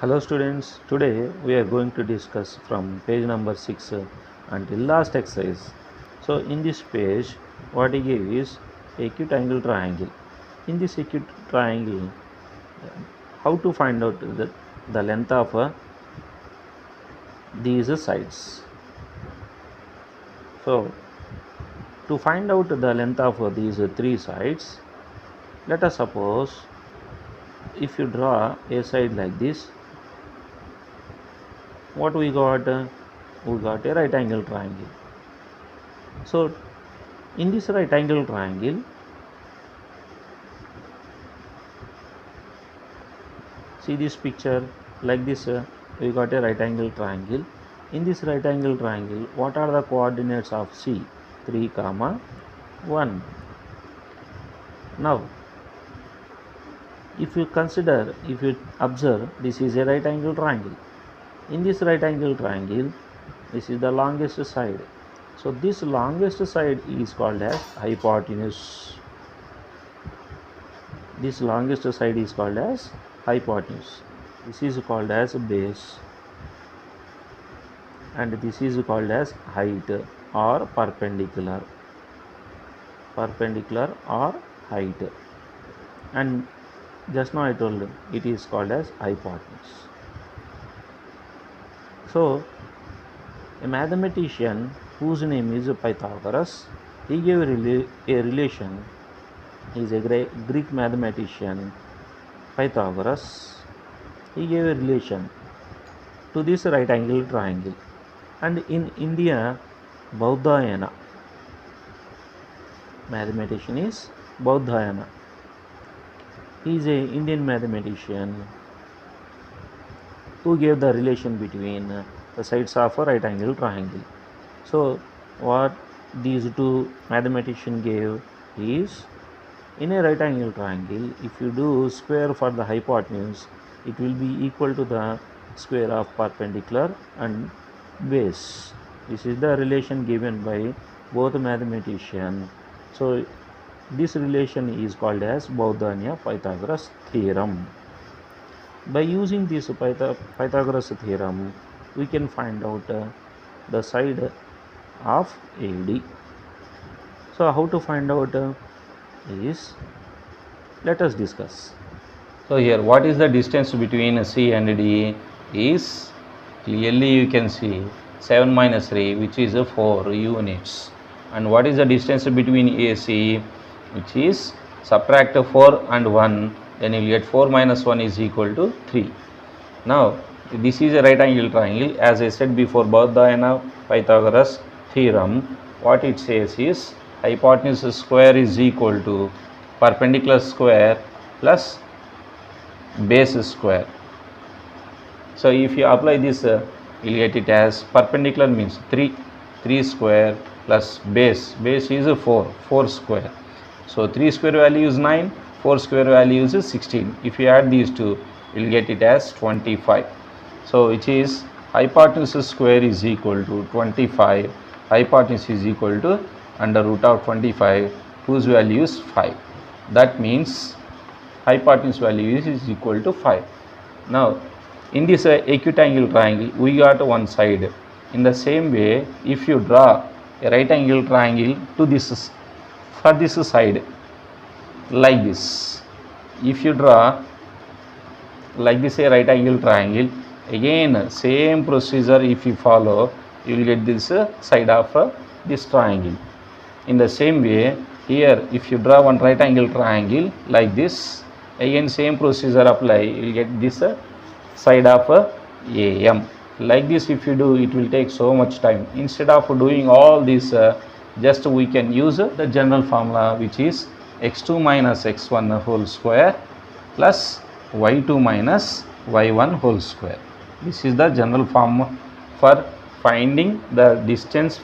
Hello students, today we are going to discuss from page number 6 until last exercise. So in this page what he gave is acute angle triangle. In this acute triangle, how to find out the length of these sides. So to find out the length of these three sides, let us suppose if you draw a side like this, what we got? We got a right angle triangle. So in this right angle triangle, see this picture like this, we got a right angle triangle. In this right angle triangle, what are the coordinates of C? 3 comma 1. Now if you observe, this is a right angle triangle. In this right angle triangle, this is the longest side. So this longest side is called as hypotenuse. This longest side is called as hypotenuse. This is called as base, and this is called as height or perpendicular or height, and just now I told you it is called as hypotenuse. So a mathematician whose name is Pythagoras, he gave a relation. He is a Greek mathematician, Pythagoras. He gave a relation to this right angle triangle. And in India, Baudhayana, mathematician is Baudhayana. He is an Indian mathematician who gave the relation between the sides of a right angle triangle. So what these two mathematicians gave is, in a right angle triangle, if you do square for the hypotenuse, it will be equal to the square of perpendicular and base. This is the relation given by both mathematicians. So this relation is called as Baudhanya-Pythagoras theorem. By using this Pythagoras theorem, we can find out the side of AD. So how to find out is, let us discuss. So here, what is the distance between C and D is, clearly you can see 7 minus 3, which is 4 units. And what is the distance between AC, which is subtract 4 and 1, then you will get 4 minus 1 is equal to 3. Now this is a right angle triangle. As I said before, Baudhanya-Pythagoras theorem, what it says is hypotenuse square is equal to perpendicular square plus base square. So if you apply this, you will get it as perpendicular means 3 square plus base is 4 square. So 3 square value is 9, 4 square value is 16. If you add these two, you will get it as 25. So which is hypotenuse square is equal to 25. Hypotenuse is equal to under root of 25, whose value is 5. That means hypotenuse value is equal to 5. Now in this acute angle triangle, we got one side. In the same way, if you draw a right angle triangle to this, for this side, like this, if you draw like this a right angle triangle, again same procedure if you follow, you will get this side of this triangle. In the same way, here if you draw one right angle triangle like this, again same procedure apply, you will get this side of AM. Like this if you do, it will take so much time. Instead of doing all this, just we can use the general formula, which is x2 minus x1 whole square plus y2 minus y1 whole square. This is the general form for finding the distance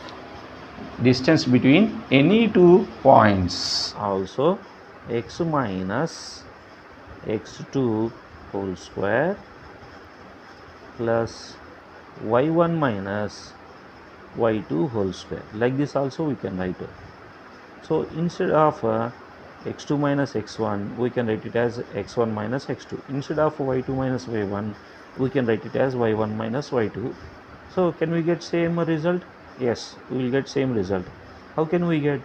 between any two points. Also x minus x2 whole square plus y1 minus y2 whole square. Like this also we can write it. So instead of x2 minus x1, we can write it as x1 minus x2. Instead of y2 minus y1, we can write it as y1 minus y2. So can we get same result? Yes, we will get same result. How can we get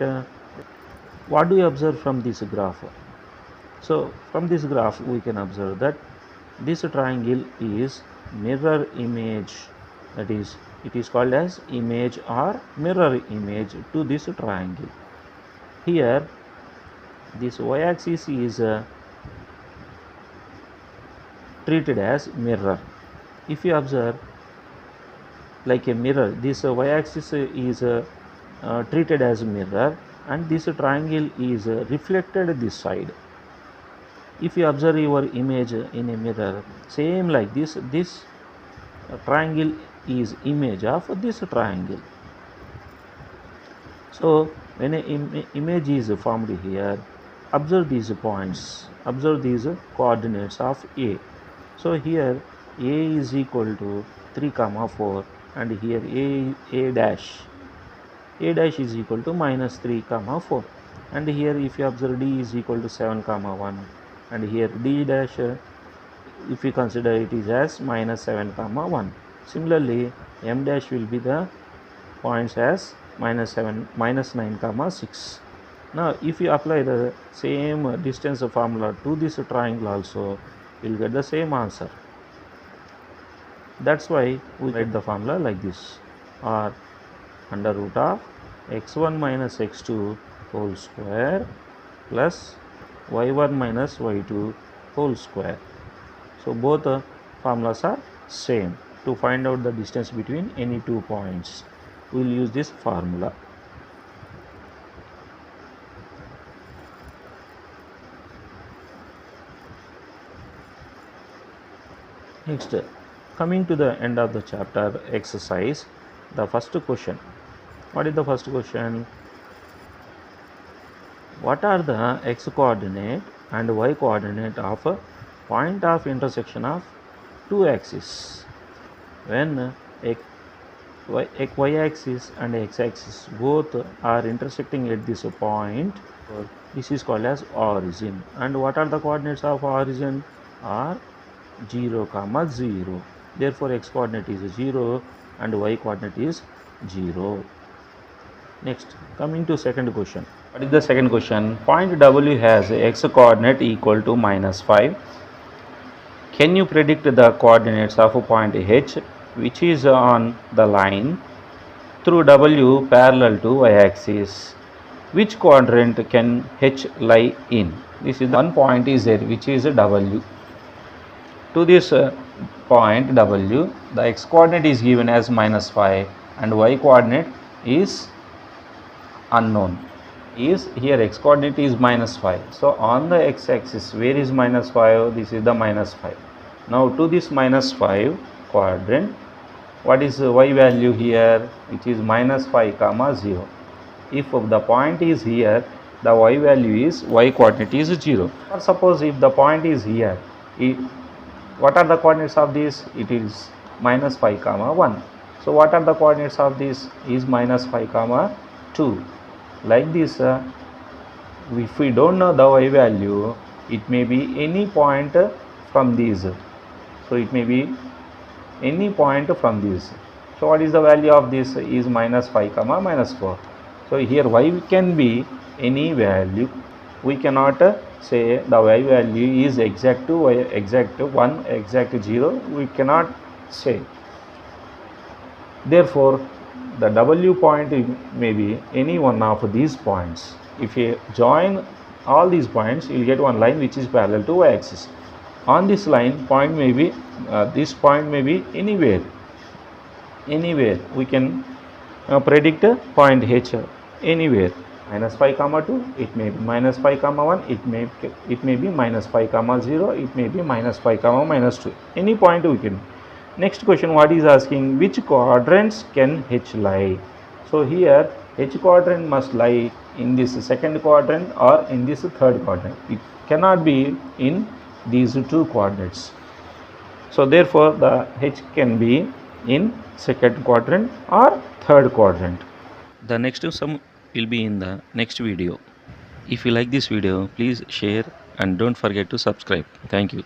what do we observe from this graph? So from this graph we can observe that this triangle is mirror image, that is it is called as image or mirror image to this triangle. Here this y-axis is treated as mirror. If you observe like a mirror, this y-axis is treated as mirror, and this triangle is reflected this side. If you observe your image in a mirror, same like this triangle is image of this triangle. So when an image is formed here, observe these points, observe these coordinates of A. So here A is equal to 3, 4, and here A dash is equal to minus 3, 4, and here if you observe D is equal to 7, 1, and here D dash if you consider it is as minus 7, 1. Similarly M dash will be the points as minus 7, minus 9, 6. Now if you apply the same distance formula to this triangle also, you will get the same answer. That's why we write the formula like this, or under root of x1 minus x2 whole square plus y1 minus y2 whole square. So both formulas are same. To find out the distance between any two points, we will use this formula. Next, coming to the end of the chapter exercise, the first question. What is the first question? What are the x coordinate and y coordinate of a point of intersection of two axes? When y-axis and x-axis both are intersecting at this point, this is called as origin. And what are the coordinates of origin? Are 0, 0. Therefore x coordinate is 0 and y coordinate is 0. Next, coming to second question. What is the second question? Point W has x coordinate equal to minus 5. Can you predict the coordinates of a point H which is on the line through W parallel to y-axis? Which quadrant can H lie in? This is one point is there which is W. To this point W, the x coordinate is given as minus 5 and y coordinate is unknown. Is here x coordinate is minus 5. So on the x axis, where is minus 5? This is the minus 5. Now to this minus 5 quadrant, what is y value here? Which is minus 5, 0. If the point is here, the y value is y coordinate is 0. Or suppose if the point is here, what are the coordinates of this? It is minus 5, 1. So what are the coordinates of this? Is minus 5, 2. Like this, if we don't know the y value, it may be any point from these. So it may be any point from this. So what is the value of this? Is minus 5, minus 4. So here y can be any value. We cannot say the y value is exact to y, exact 1, exact 0. We cannot say. Therefore the W point may be any one of these points. If you join all these points, you will get one line which is parallel to y-axis. On this line, point may be this point may be anywhere. We can predict point H anywhere. Minus 5, 2. It may be minus 5, 1. It may be minus 5, 0. It may be minus 5, minus 2. Any point we can. Next question, what is asking? Which quadrants can H lie? So here H quadrant must lie in this second quadrant or in this third quadrant. It cannot be in these two quadrants. So therefore the H can be in second quadrant or third quadrant. The next sum will be in the next video. If you like this video, please share and don't forget to subscribe. Thank you.